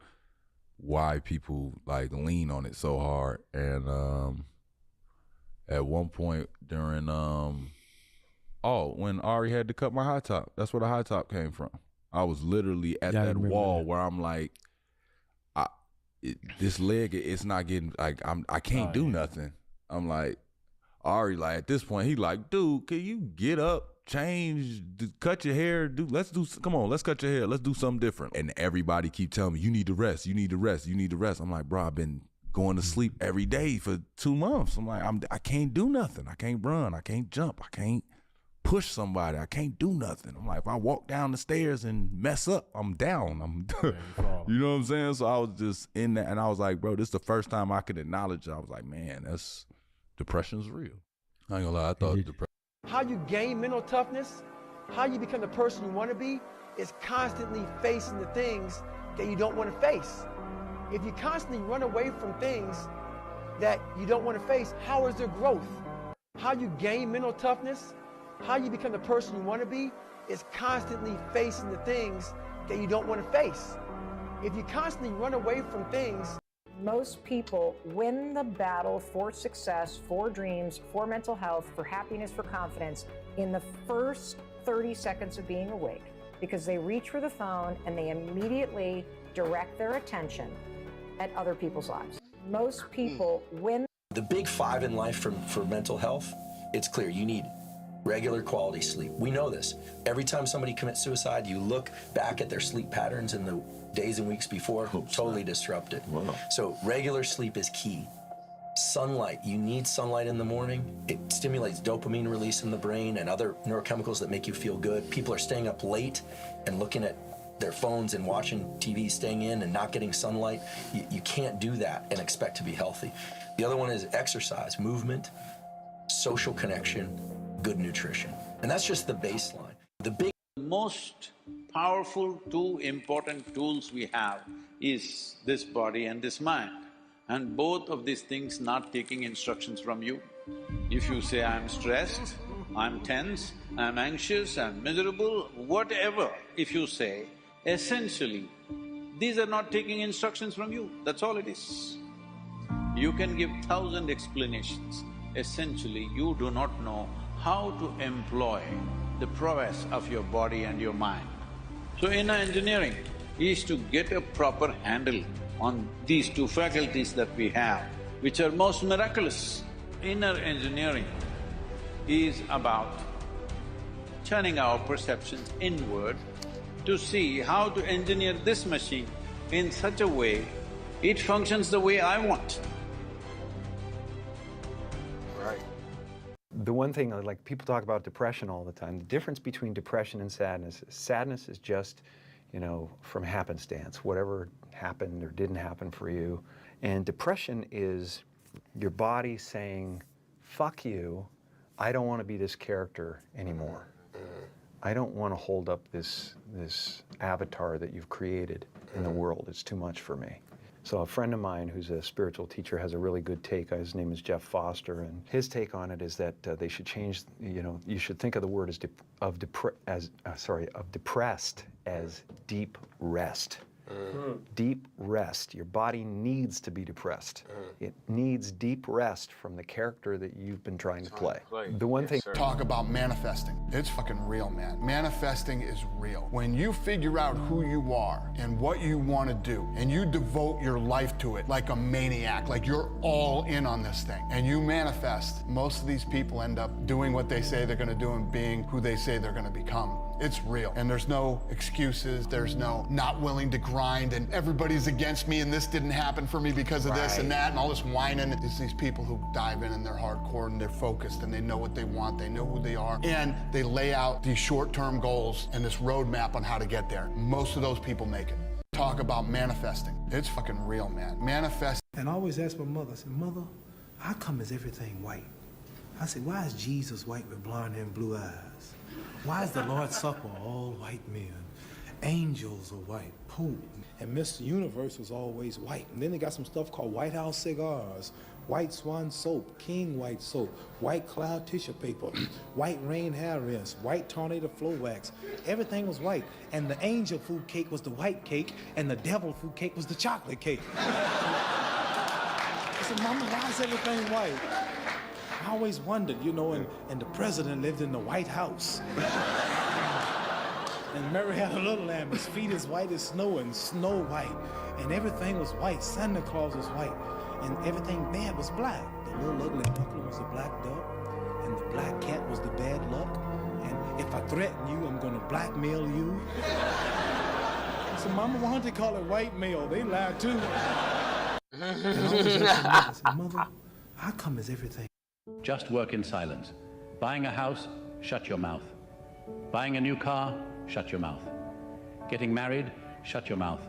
why people like lean on it so hard. And at one point during when Ari had to cut my high top, that's where the high top came from. I was literally at that wall where I'm like, this leg, it's not getting, like, I can't do nothing. I'm like, Ari, like, at this point, he like, dude, can you get up, change, cut your hair, come on, let's cut your hair, let's do something different. And everybody keep telling me, you need to rest, you need to rest, you need to rest. I'm like, bro, I've been going to sleep every day for 2 months. I'm like, I can't do nothing. I can't run, I can't jump, I can't push somebody, I can't do nothing. I'm like, if I walk down the stairs and mess up, I'm down. You know what I'm saying? So I was just in that, and I was like, bro, this is the first time I could acknowledge it. I was like, man, depression's real. I ain't gonna lie, I thought depression. How you gain mental toughness, how you become the person you want to be, is constantly facing the things that you don't want to face. If you constantly run away from things that you don't want to face, how is there growth? How you gain mental toughness, how you become the person you want to be, is constantly facing the things that you don't want to face. If you constantly run away from things, most people win the battle for success, for dreams, for mental health, for happiness, for confidence in the first 30 seconds of being awake, because they reach for the phone and they immediately direct their attention at other people's lives. Most people win. The big 5 in life for mental health, it's clear. You need regular quality sleep. We know this. Every time somebody commits suicide, you look back at their sleep patterns in the days and weeks before, totally disrupted. Wow. So regular sleep is key. Sunlight, you need sunlight in the morning. It stimulates dopamine release in the brain and other neurochemicals that make you feel good. People are staying up late and looking at their phones and watching TV, staying in and not getting sunlight. You can't do that and expect to be healthy. The other one is exercise, movement, social connection, good nutrition. And that's just the baseline. The most powerful 2 important tools we have is this body and this mind. And both of these things not taking instructions from you. If you say, I'm stressed, I'm tense, I'm anxious, I'm miserable, whatever, if you say, essentially, these are not taking instructions from you, that's all it is. You can give 1,000 explanations. Essentially, you do not know how to employ the prowess of your body and your mind. So inner engineering is to get a proper handle on these 2 faculties that we have, which are most miraculous. Inner engineering is about turning our perceptions inward to see how to engineer this machine in such a way it functions the way I want. Right. The one thing, like, people talk about depression all the time. The difference between depression and sadness is just, you know, from happenstance, whatever happened or didn't happen for you. And depression is your body saying, fuck you, I don't want to be this character anymore. I don't want to hold up this avatar that you've created in the world. It's too much for me. So a friend of mine who's a spiritual teacher has a really good take. His name is Jeff Foster, and his take on it is that they should change, you know, you should think of the word of depressed as deep rest. Deep rest. Your body needs to be depressed. It needs deep rest from the character that you've been trying to play. The one thing— Talk about manifesting. It's fucking real, man. Manifesting is real. When you figure out who you are and what you want to do, and you devote your life to it like a maniac, like you're all in on this thing, and you manifest, most of these people end up doing what they say they're going to do and being who they say they're going to become. It's real. And there's no excuses. There's no not willing to grind and everybody's against me and this didn't happen for me because of this and that and all this whining. It's these people who dive in and they're hardcore and they're focused and they know what they want. They know who they are. And they lay out these short-term goals and this roadmap on how to get there. Most of those people make it. Talk about manifesting. It's fucking real, man. Manifest. And I always ask my mother, I said, Mother, how come is everything white? I said, why is Jesus white with blonde hair and blue eyes? Why is the Lord's Supper all white men? Angels are white, Pope. And Mr. Universe was always white. And then they got some stuff called White House cigars, white swan soap, king white soap, white cloud tissue paper, white rain hair rinse, white tornado flow wax. Everything was white. And the angel food cake was the white cake, and the devil food cake was the chocolate cake. I said, Mama, why is everything white? I always wondered, you know, and the president lived in the White House. And Mary had a little lamb, his feet as white as snow and Snow White. And everything was white. Santa Claus was white. And everything bad was black. The little ugly duckling was a black duck. And the black cat was the bad luck. And if I threaten you, I'm gonna blackmail you. So Mama, why don't they call it white mail? They lie too. And I always asked Mother, I said, Mother, how come is everything? Just work in silence. Buying a house, shut your mouth. Buying a new car, shut your mouth. Getting married, shut your mouth.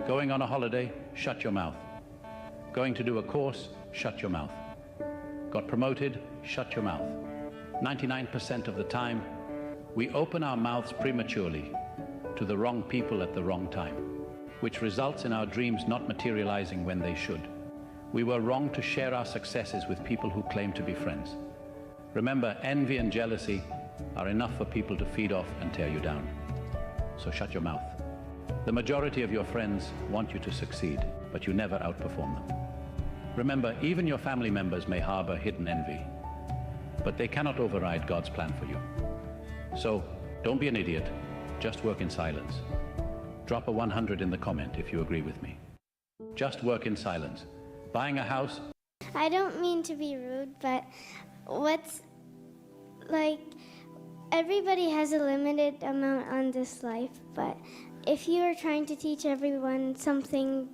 Going on a holiday, shut your mouth. Going to do a course, shut your mouth. Got promoted, shut your mouth. 99% of the time, we open our mouths prematurely to the wrong people at the wrong time, which results in our dreams not materializing when they should. We were wrong to share our successes with people who claim to be friends. Remember, envy and jealousy are enough for people to feed off and tear you down. So shut your mouth. The majority of your friends want you to succeed, but you never outperform them. Remember, even your family members may harbor hidden envy, but they cannot override God's plan for you. So don't be an idiot, just work in silence. Drop a 100 in the comment if you agree with me. Just work in silence. Buying a house. I don't mean to be rude, but everybody has a limited amount on this life, but if you are trying to teach everyone something,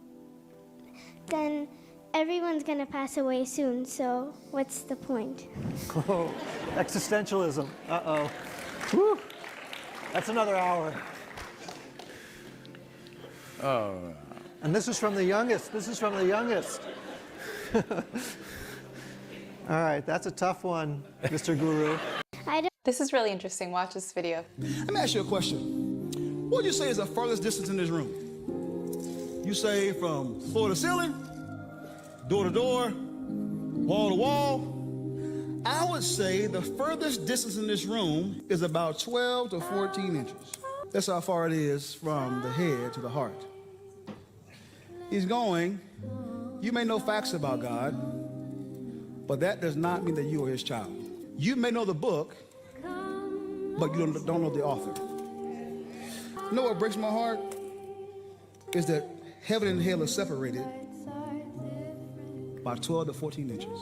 then everyone's gonna pass away soon, so what's the point? Oh, existentialism. Uh-oh. Whew. That's another hour. Oh. And this is from the youngest. This is from the youngest. All right, that's a tough one, Mr. Guru. This is really interesting. Watch this video. Let me ask you a question. What would you say is the furthest distance in this room? You say from floor to ceiling, door to door, wall to wall? I would say the furthest distance in this room is about 12 to 14 inches. That's how far it is from the head to the heart. He's going, you may know facts about God, but that does not mean that you are his child. You may know the book, but you don't know the author. You know what breaks my heart? Is that heaven and hell are separated by 12 to 14 inches.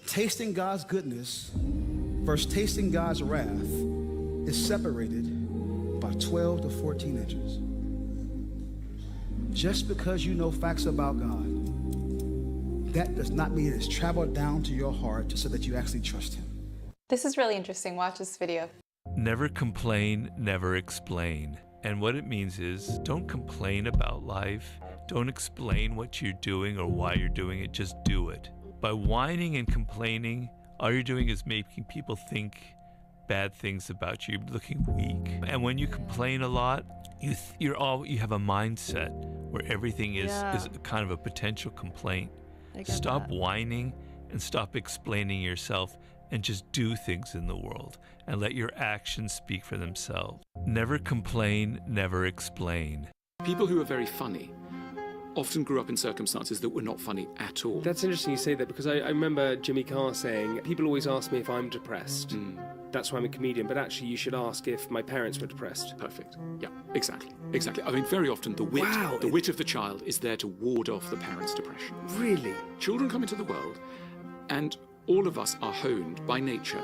Tasting God's goodness versus tasting God's wrath is separated by 12 to 14 inches. Just because you know facts about God, that does not mean it's traveled down to your heart so that you actually trust him. This is really interesting. Watch this video. Never complain, never explain. And what it means is, don't complain about life. Don't explain what you're doing or why you're doing it. Just do it. By whining and complaining, all you're doing is making people think bad things about you, looking weak. And when you complain a lot, you have a mindset where everything is kind of a potential complaint. Stop whining and stop explaining yourself and just do things in the world and let your actions speak for themselves. Never complain, never explain. People who are very funny often grew up in circumstances that were not funny at all. That's interesting you say that, because I remember Jimmy Carr saying, people always ask me if I'm depressed. That's why I'm a comedian, but actually you should ask if my parents were depressed. Perfect. Yeah, exactly. I mean, very often the wit of the child is there to ward off the parent's depression. Really? Children come into the world, and all of us are honed by nature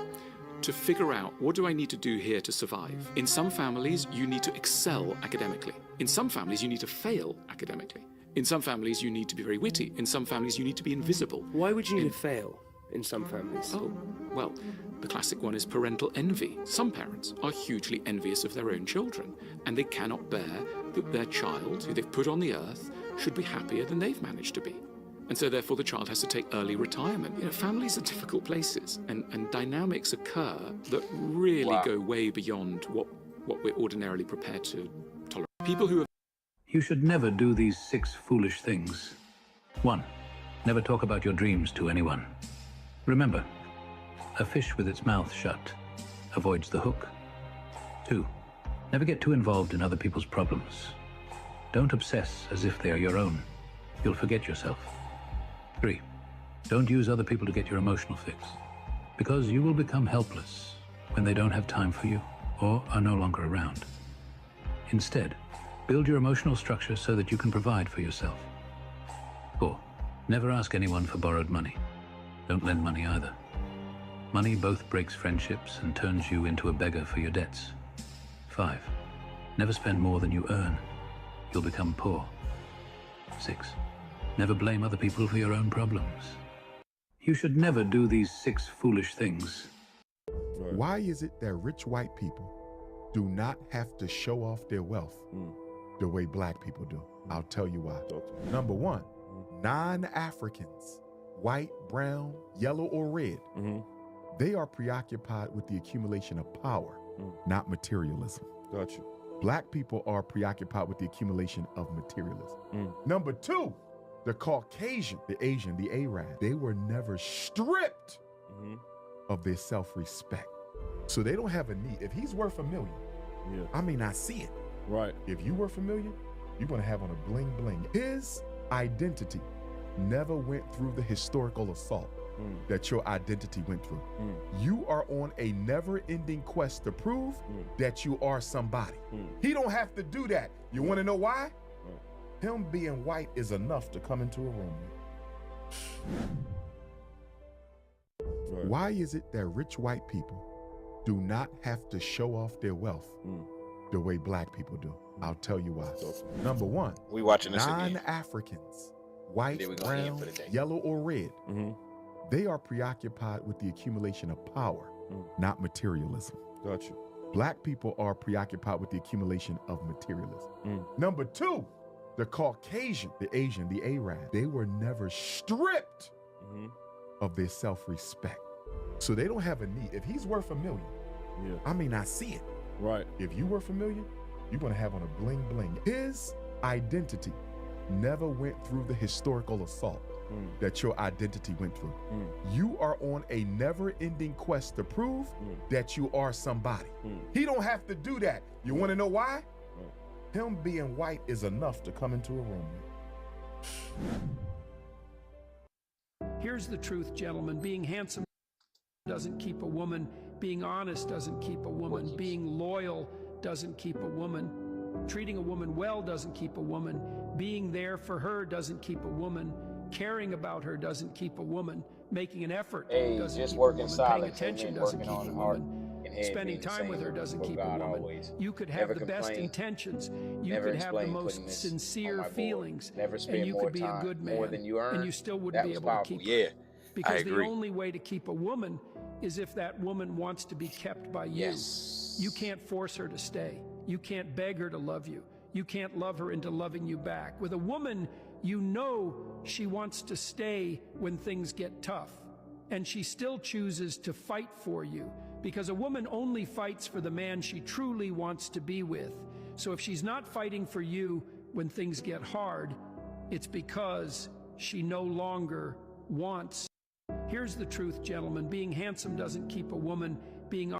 to figure out, what do I need to do here to survive? In some families, you need to excel academically. In some families, you need to fail academically. In some families, you need to be very witty. In some families, you need to be invisible. Why would you need to fail in some families? Oh, well, the classic one is parental envy. Some parents are hugely envious of their own children, and they cannot bear that their child, who they've put on the earth, should be happier than they've managed to be. And so therefore the child has to take early retirement. You know, families are difficult places, and dynamics occur that really go way beyond what we're ordinarily prepared to tolerate. People who have... You should never do these 6 foolish things. 1. Never talk about your dreams to anyone. Remember, a fish with its mouth shut avoids the hook. 2. Never get too involved in other people's problems. Don't obsess as if they are your own. You'll forget yourself. 3. Don't use other people to get your emotional fix, because you will become helpless when they don't have time for you or are no longer around. Instead, build your emotional structure so that you can provide for yourself. 4. Never ask anyone for borrowed money. Don't lend money either. Money both breaks friendships and turns you into a beggar for your debts. 5. Never spend more than you earn. You'll become poor. 6. Never blame other people for your own problems. You should never do these 6 foolish things. Why is it that rich white people do not have to show off their wealth the way black people do? I'll tell you why. Number 1, non-Africans, white, brown, yellow, or red, they are preoccupied with the accumulation of power, not materialism. Gotcha. Black people are preoccupied with the accumulation of materialism. Number 2, the Caucasian, the Asian, the Arab, they were never stripped of their self-respect. So they don't have a need. If he's worth $1 million, I may not see it. Right. If you worth $1 million, you're gonna have on a bling bling. His identity never went through the historical assault that your identity went through. You are on a never-ending quest to prove that you are somebody. He don't have to do that. You wanna know why? Him being white is enough to come into a room with. Why is it that rich white people do not have to show off their wealth the way black people do? I'll tell you why. Number 1, we watching this again. Non-Africans, white, brown, yellow, or red, they are preoccupied with the accumulation of power, not materialism. Gotcha. Black people are preoccupied with the accumulation of materialism. Number 2, the Caucasian, the Asian, the Arab, they were never stripped of their self-respect. So they don't have a need. If he's worth $1 million, I may not see it. Right. If you worth $1 million, you're gonna have on a bling bling. His identity never went through the historical assault that your identity went through. You are on a never-ending quest to prove that you are somebody. He don't have to do that. You wanna know why? Him being white is enough to come into a room with. Here's the truth, gentlemen. Being handsome doesn't keep a woman. Being honest doesn't keep a woman. Being loyal doesn't keep a woman. Treating a woman well doesn't keep a woman. Being there for her doesn't keep a woman. Caring about her doesn't keep a woman. Making an effort doesn't keep a woman. Paying attention doesn't keep a woman. Spending time with her doesn't keep a woman. You could have the best intentions. You could have the most sincere feelings. And you could be a good man. And you still wouldn't be able to keep her. Because the only way to keep a woman is if that woman wants to be kept by you. You can't force her to stay. You can't beg her to love you. You can't love her into loving you back. With a woman, you know she wants to stay when things get tough. And she still chooses to fight for you. Because a woman only fights for the man she truly wants to be with. So if she's not fighting for you when things get hard, it's because she no longer wants. Here's the truth, gentlemen. Being handsome doesn't keep a woman. Being...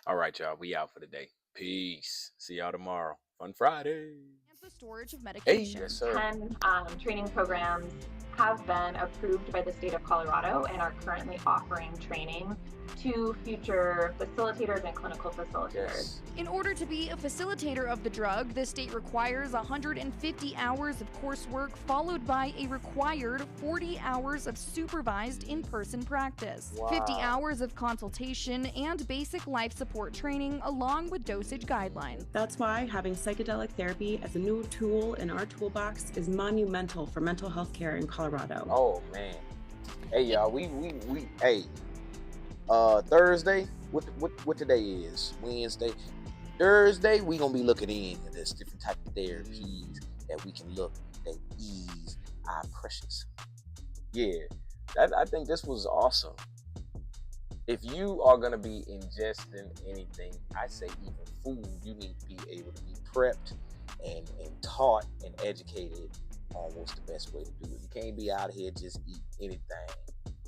All right, y'all. We out for the day. Peace. See y'all tomorrow. Fun Friday. The storage of medication. Hey, yes, sir. 10 training programs have been approved by the state of Colorado and are currently offering training to future facilitators and clinical facilitators. In order to be a facilitator of the drug, the state requires 150 hours of coursework followed by a required 40 hours of supervised in-person practice, 50 hours of consultation, and basic life support training along with dosage guidelines. That's why having psychedelic therapy as a new tool in our toolbox is monumental for mental health care in Colorado. Oh man. Hey y'all, we hey. Thursday, what today is? Wednesday. Thursday, we gonna be looking into this different type of therapies that we can look that ease our pressures. Yeah, I think this was awesome. If you are gonna be ingesting anything, I say even food, you need to be able to be prepped and taught and educated on what's the best way to do it. You can't be out here just eating anything,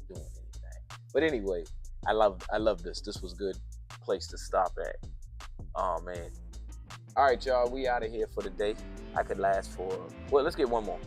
doing anything. But anyway, I love this. This was a good place to stop at. Oh man. All right, y'all, we out of here for the day. I could last for, well, let's get one more.